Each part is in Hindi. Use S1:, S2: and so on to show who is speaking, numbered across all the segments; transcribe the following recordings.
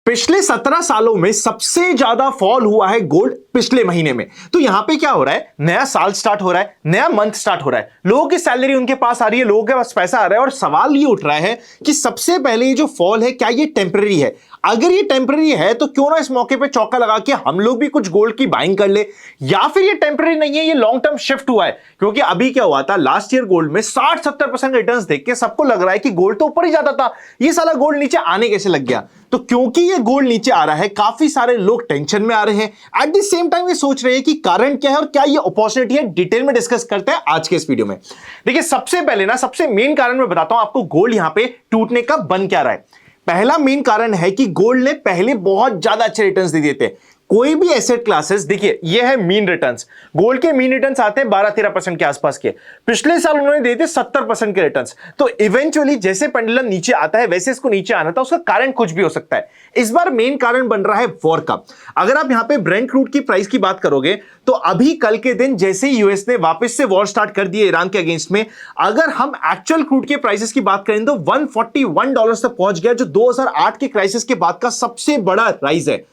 S1: पिछले 17 सालों में सबसे ज्यादा फॉल हुआ है गोल्ड पिछले महीने में। तो यहां पे क्या हो रहा है, नया साल स्टार्ट हो रहा है, नया मंथ स्टार्ट हो रहा है, लोगों की सैलरी उनके पास आ रही है, लोगों के पास पैसा आ रहा है और सवाल ये उठ रहा है कि सबसे पहले ये जो फॉल है क्या ये टेम्पररी है। अगर ये टेम्पररी है तो क्यों ना इस मौके पे चौका लगा के हम लोग भी कुछ गोल्ड की बाइंग कर ले, या फिर ये टेम्पररी नहीं है, ये लॉन्ग टर्म शिफ्ट हुआ है। क्योंकि अभी क्या हुआ था, लास्ट ईयर गोल्ड में 60-70% रिटर्न्स देख के सबको लग रहा है कि गोल्ड तो ऊपर ही जाता था, ये साला गोल्ड नीचे आने कैसे लग गया। तो क्योंकि ये गोल्ड नीचे आ रहा है, काफी सारे लोग टेंशन में आ रहे हैं, एट द सेम टाइम ये सोच रहे हैं कि कारण क्या है और क्या ये अपॉर्चुनिटी है। डिटेल में डिस्कस करते हैं आज के इस वीडियो में। देखिए सबसे पहले ना, सबसे मेन कारण मैं बताता हूं आपको गोल्ड यहां पे टूटने का बन क्या रहा है। पहला मेन कारण है कि गोल्ड ने पहले बहुत ज्यादा अच्छे रिटर्न्स दे दिए थे। कोई भी एसेट क्लासेस, देखिए ये है मीन रिटर्न्स, गोल्ड के मीन रिटर्न्स आते हैं 12-13% के आसपास के। पिछले साल उन्होंने दिए थे 70% के रिटर्न्स। तो इवेंचुअली जैसे पेंडुलम नीचे आता है वैसे इसको नीचे आना था, उसका कारण कुछ भी हो सकता है। इस बार मेन कारण बन रहा है वॉर का। अगर आप यहां पे ब्रेंट क्रूड की प्राइस की बात करोगे तो अभी कल के दिन जैसे ही यूएस ने वापस से वॉर स्टार्ट कर दिए ईरान के अगेंस्ट में, अगर हम एक्चुअल क्रूड के प्राइसेस की बात करें तो $141 तक पहुंच गया, जो 2008 के क्राइसिस के बाद का सबसे बड़ा राइज है।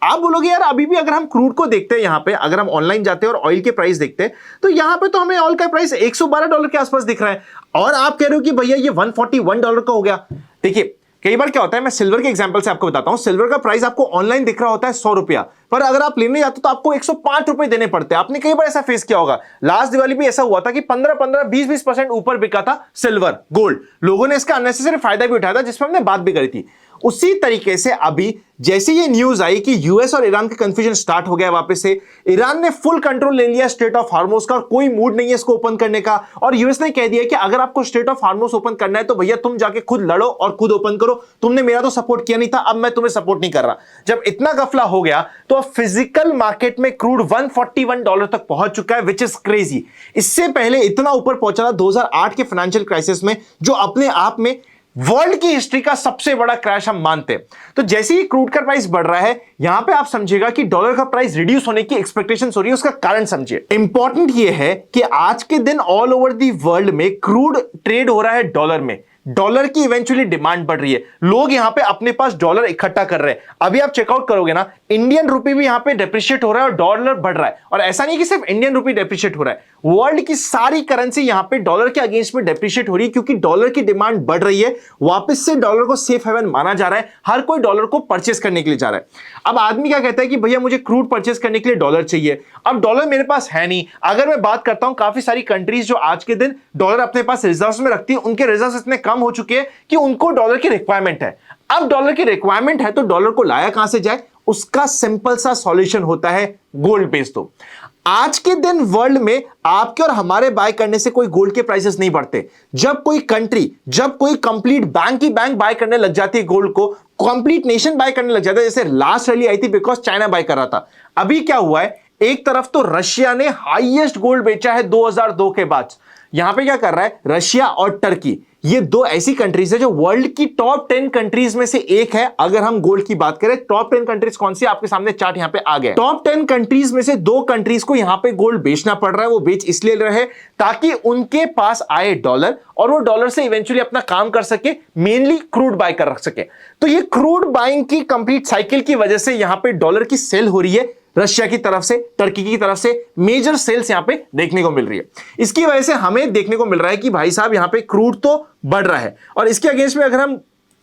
S1: आप बोलोगे यार अभी भी अगर हम क्रूड को देखते हैं, यहां पे अगर हम ऑनलाइन जाते हैं और ऑयल के प्राइस देखते हैं तो यहां पे तो हमें ऑयल का प्राइस $112 के आसपास दिख रहा है, और आप कह रहे हो कि भैया ये $141 का हो गया। देखिए कई बार क्या होता है, मैं सिल्वर के एग्जांपल से आपको बताता हूं। सिल्वर का प्राइस आपको ऑनलाइन दिख रहा होता है ₹100, पर अगर आप लेने जाते हो तो आपको ₹105 देने पड़ते हैं। आपने कई बार ऐसा फेस किया होगा, लास्ट दिवाली भी ऐसा हुआ था कि 15-15, 20-20% ऊपर बिका था सिल्वर गोल्ड। लोगों ने इसका अननेसेसरी फायदा भी उठाया था, जिसमें हमने बात भी करी थी। उसी तरीके से अभी जैसे ये न्यूज आई कि यूएस और ईरान का कंफ्यूजन स्टार्ट हो गया वापस से, ईरान ने फुल कंट्रोल ले लिया स्ट्रेट ऑफ हार्मोज का और कोई मूड नहीं है इसको ओपन करने का, और यूएस ने कह दिया कि अगर आपको स्ट्रेट ऑफ हार्मोज ओपन करना है तो भैया तुम जाके खुद लड़ो और खुद ओपन करो, तुमने मेरा तो सपोर्ट किया नहीं था, अब मैं तुम्हें सपोर्ट नहीं कर रहा। जब इतना गफला हो गया तो अब फिजिकल मार्केट में क्रूड $141 तक पहुंच चुका है, विच इज क्रेजी। इससे पहले इतना ऊपर पहुंचा था 2008 के फाइनेंशियल क्राइसिस में, जो अपने आप में वर्ल्ड की हिस्ट्री का सबसे बड़ा क्रैश हम मानते हैं। तो जैसे ही क्रूड का प्राइस बढ़ रहा है, यहां पे आप समझिएगा कि डॉलर का प्राइस रिड्यूस होने की एक्सपेक्टेशन हो रही है। उसका कारण समझिए। इंपॉर्टेंट ये है कि आज के दिन ऑल ओवर दी वर्ल्ड में क्रूड ट्रेड हो रहा है डॉलर में। डॉलर की इवेंचुअली डिमांड बढ़ रही है, लोग यहां पे अपने पास डॉलर इकट्ठा कर रहे हैं। अभी आप चेकआउट करोगे ना, इंडियन रुपी भी यहां पे डेप्रिशिएट हो रहा है और डॉलर बढ़ रहा है। और ऐसा नहीं कि सिर्फ इंडियन रुपी डेप्रिशिएट हो रहा है, वर्ल्ड की सारी करेंसी यहां पे डॉलर के अगेंस्ट में डेप्रिशिएट हो रही है, क्योंकि डॉलर की डिमांड बढ़ रही है। वापस से डॉलर को सेफ हेवन माना जा रहा है, हर कोई डॉलर को परचेस करने के लिए जा रहा है। अब आदमी क्या कहता है कि भैया मुझे क्रूड परचेस करने के लिए डॉलर चाहिए, अब डॉलर मेरे पास है नहीं। अगर मैं बात करता हूं, काफी सारी कंट्रीज जो आज के दिन डॉलर अपने पास रिजर्व्स में रखती है, उनके रिजर्व्स इतने कम हो चुके हैं कि उनको डॉलर की रिक्वायरमेंट है। अब डॉलर की रिक्वायरमेंट है तो डॉलर को लाया कहां से जाए, उसका सिंपल सा सॉल्यूशन होता है गोल्ड बेच दो। आज के दिन वर्ल्ड में आपके और हमारे बाय करने से कोई गोल्ड के प्राइसेस नहीं बढ़ते। जब कोई कंट्री, जब कोई कंप्लीट बैंक की बैंक बाय करने लग जाती है गोल्ड को, कंप्लीट नेशन बाय करने लग जाता है, जैसे लास्ट रैली आई थी बिकॉज चाइना बाय कर रहा था। अभी क्या हुआ है, एक तरफ तो रशिया ने हाईएस्ट गोल्ड बेचा है 2002 के बाद। यहां पे क्या कर रहा है, रशिया और टर्की, ये दो ऐसी कंट्रीज है जो वर्ल्ड की टॉप 10 कंट्रीज में से एक है। अगर हम गोल्ड की बात करें, टॉप 10 कंट्रीज कौन सी, आपके सामने चार्ट यहां पे आ गया। टॉप 10 कंट्रीज में से दो कंट्रीज को यहां पे गोल्ड बेचना पड़ रहा है। वो बेच इसलिए रहे ताकि उनके पास आए डॉलर और वो डॉलर से इवेंचुअली अपना काम कर सके, मेनली क्रूड बाय कर रख सके। तो ये क्रूड बाइंग की कंप्लीट साइकिल की वजह से यहां पे डॉलर की सेल हो रही है, रशिया की तरफ से, टर्की की तरफ से मेजर सेल्स यहां पे देखने को मिल रही है। इसकी वजह से हमें देखने को मिल रहा है कि भाई साहब यहां पे क्रूड तो बढ़ रहा है, और इसके अगेंस्ट में अगर हम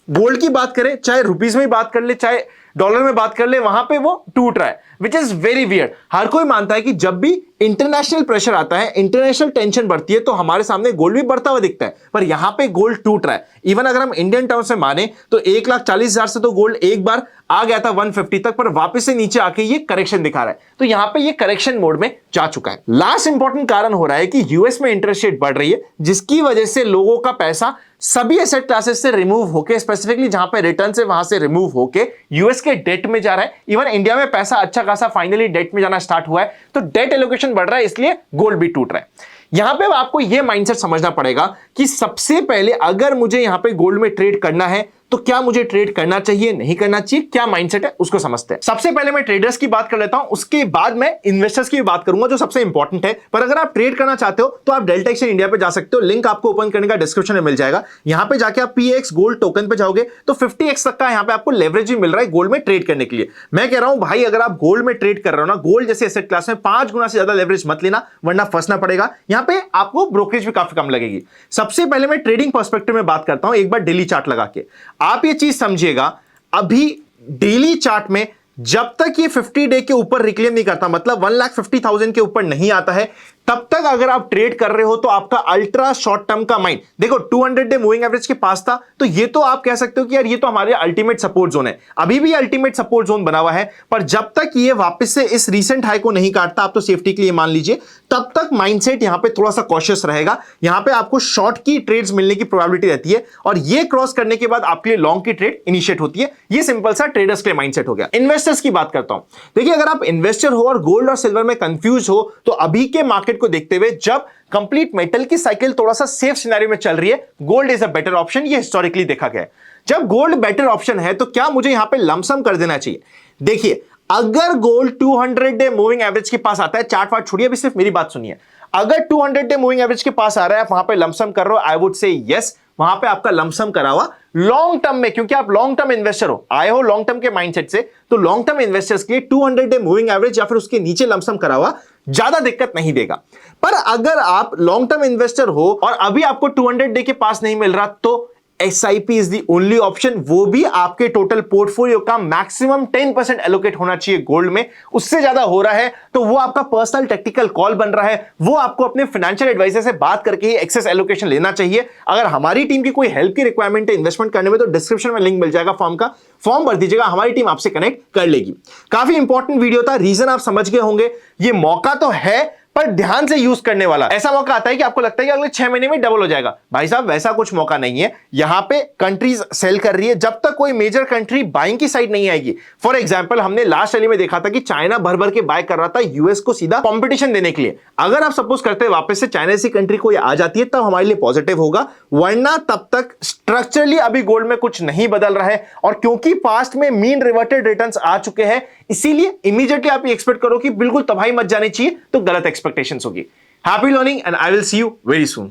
S1: गोल्ड की बात करें, चाहे रुपीस में बात कर ले चाहे डॉलर में बात कर ले, वहां पे वो टूट रहा है, विच इज वेरी वियर्ड। हर कोई मानता है कि जब भी इंटरनेशनल प्रेशर आता है, इंटरनेशनल टेंशन बढ़ती है, तो हमारे सामने गोल्ड भी बढ़ता हुआ दिखता है, पर यहां पे गोल्ड टूट रहा है। इवन अगर हम इंडियन टर्म्स में माने तो 1,40,000 से तो गोल्ड एक बार आ गया था 150 तक, पर वापस से नीचे आके ये करेक्शन दिखा रहा है। तो यहां पे ये करेक्शन मोड में जा चुका है। लास्ट इंपॉर्टेंट कारण हो रहा है कि यूएस में इंटरेस्ट रेट बढ़ रही है, जिसकी वजह से लोगों का पैसा सभी एसेट क्लासेस से रिमूव होके, स्पेसिफिकली जहां पे रिटर्न से वहां से रिमूव होके यूएस के डेट में जा रहा है। इवन इंडिया में पैसा अच्छा खासा फाइनली डेट में जाना स्टार्ट हुआ है, तो डेट एलोकेशन बढ़ रहा है, इसलिए गोल्ड भी टूट रहा है। यहां पे आपको यह माइंडसेट समझना पड़ेगा कि सबसे पहले अगर मुझे यहां पे गोल्ड में ट्रेड करना है तो क्या मुझे ट्रेड करना चाहिए, नहीं करना चाहिए, क्या माइंडसेट है, उसको समझते हैं। सबसे पहले मैं ट्रेडर्स की बात कर लेता हूं, उसके बाद मैं इन्वेस्टर्स की भी बात करूंगा जो सबसे इंपॉर्टेंट है। पर अगर आप ट्रेड करना चाहते हो तो आप डेल्टा एक्सचेंज इंडिया पे जा सकते हो, लिंक आपको ओपन करने का डिस्क्रिप्शन में मिल जाएगा। यहां पे जाके आप PX गोल्ड टोकन पे जाओगे तो 50x तक का यहां पे आपको लेवरेज भी मिल रहा है गोल्ड में ट्रेड करने के लिए। मैं कह रहा हूं भाई, अगर आप गोल्ड में ट्रेड कर रहे हो ना, गोल्ड जैसे एसेट क्लास में 5 गुना से ज्यादा लेवरेज मत लेना, वरना फंसना पड़ेगा। यहां पे आपको ब्रोकरेज भी काफी कम लगेगी। सबसे पहले मैं ट्रेडिंग पर्सपेक्टिव में बात करता हूं, एक बार डेली चार्ट लगा के आप ये चीज समझिएगा। अभी डेली चार्ट में जब तक ये 50 डे के ऊपर रिक्लेम नहीं करता, मतलब 1,50,000 के ऊपर नहीं आता है, तब तक अगर आप ट्रेड कर रहे हो तो आपका अल्ट्रा शॉर्ट टर्म का माइंड, देखो 200 डे मूविंग एवरेज के पास था, तो ये तो आप कह सकते हो कि यार ये तो हमारे अल्टीमेट सपोर्ट जोन है। अभी भी अल्टीमेट सपोर्ट जोन बना हुआ है, पर जब तक ये वापस से इस रीसेंट हाई को नहीं काटता, आप तो सेफ्टी के लिए मान लीजिए, तब तक माइंडसेट यहां पे थोड़ा सा कॉशियस रहेगा। यहां पे आपको शॉर्ट की ट्रेड्स मिलने की प्रोबेबिलिटी रहती है, और ये क्रॉस करने के बाद आपके लिए लॉन्ग की ट्रेड इनिशिएट होती है। ये सिंपल सा ट्रेडर्स के माइंडसेट हो गया। इन्वेस्टर्स की बात करता हूं। देखिए, अगर आप इन्वेस्टर हो और गोल्ड और सिल्वर में कंफ्यूज हो, तो अभी के मार्केट को देखते हुए जब कंप्लीट मेटल की साइकिल थोड़ा सा सेफ सिनेरियो में चल रही है, gold is a better option. ये हिस्टोरिकली देखा गया है। जब गोल्ड बेटर ऑप्शन है तो क्या मुझे यहां पे लमसम कर देना चाहिए? देखिए, अगर गोल्ड 200 डे मूविंग एवरेज के पास आता है, चार्ट वार्ट छोड़िए, अभी सिर्फ मेरी बात सुनिए। अगर 200 डे मूविंग एवरेज के पास आ रहा है, आप वहां पे लमसम कर रहे हो, आई वुड से यस, वहां पे आपका लमसम करा हुआ लॉन्ग टर्म में, क्योंकि आप लॉन्ग टर्म इन्वेस्टर हो, आए हो लॉन्ग टर्म के माइंडसेट से, तो लॉन्ग टर्म इन्वेस्टर्स के लिए 200 डे मूविंग एवरेज या फिर उसके नीचे लमसम करा हुआ ज्यादा दिक्कत नहीं देगा। पर अगर आप लॉन्ग टर्म इन्वेस्टर हो और अभी आपको 200 डे के पास नहीं मिल रहा, तो SIP is the only option. वो भी आपके टोटल पोर्टफोलियो का मैक्सिमम 10% एलोकेट होना चाहिए गोल्ड में। उससे ज्यादा हो रहा है तो वो आपका पर्सनल टेक्निकल कॉल बन रहा है, वो आपको अपने फाइनेंशियल एडवाइजर से बात करके ही एक्सेस एलोकेशन लेना चाहिए। अगर हमारी टीम की कोई हेल्प की रिक्वायरमेंट है इन्वेस्टमेंट करने में, तो डिस्क्रिप्शन में लिंक मिल जाएगा फॉर्म का, फॉर्म भर दीजिएगा, हमारी टीम आपसे कनेक्ट कर लेगी। काफी इंपॉर्टेंट वीडियो था, रीजन आप समझ गए होंगे। ये मौका तो है, पर ध्यान से यूज करने वाला। ऐसा मौका आता है कि आपको लगता है कि अगले 6 महीने में डबल हो जाएगा, भाई साहब वैसा कुछ मौका नहीं है। यहां पे कंट्रीज सेल कर रही है, जब तक कोई मेजर कंट्री बाइंग की साइड नहीं आएगी। फॉर एग्जांपल, हमने लास्ट रैली में देखा था कि चाइना भर भर के बाय कर रहा था यूएस को सीधा कंपटीशन देने के लिए। अगर आप सपोज करते हैं वापस से चाइना सी कंट्री को आ जाती है, तब हमारे लिए पॉजिटिव होगा, वरना तब तक स्ट्रक्चरली अभी गोल्ड में कुछ नहीं बदल रहा है। और क्योंकि पास्ट में मीन रिवर्टेड रिटर्न्स आ चुके हैं, इसीलिए इमीडिएटली आप एक्सपेक्ट करो कि बिल्कुल तबाही मच जानी चाहिए, तो गलत एक्सपेक्टेशंस होगी। Happy learning and I will see you very soon.